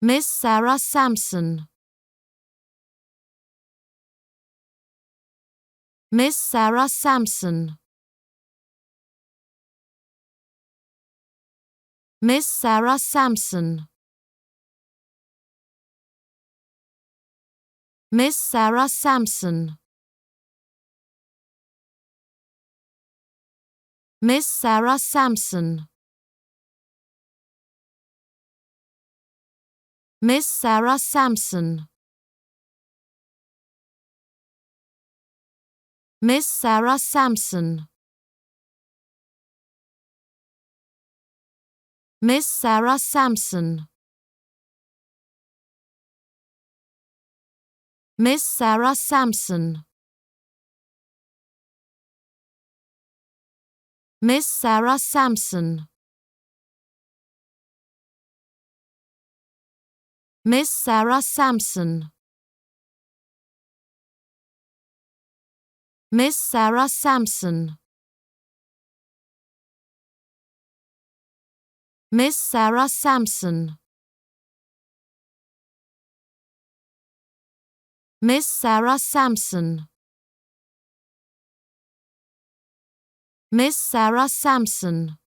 Miss Sara Sampson. Miss Sara Sampson. Miss Sara Sampson. Miss Sara Sampson. Miss Sara Sampson. Miss Sara Sampson. Miss Sara Sampson. Miss Sara Sampson. Miss Sara Sampson. Miss Sara Sampson. Miss Sara Sampson. Miss Sara Sampson. Miss Sara Sampson. Miss Sara Sampson. Miss Sara Sampson.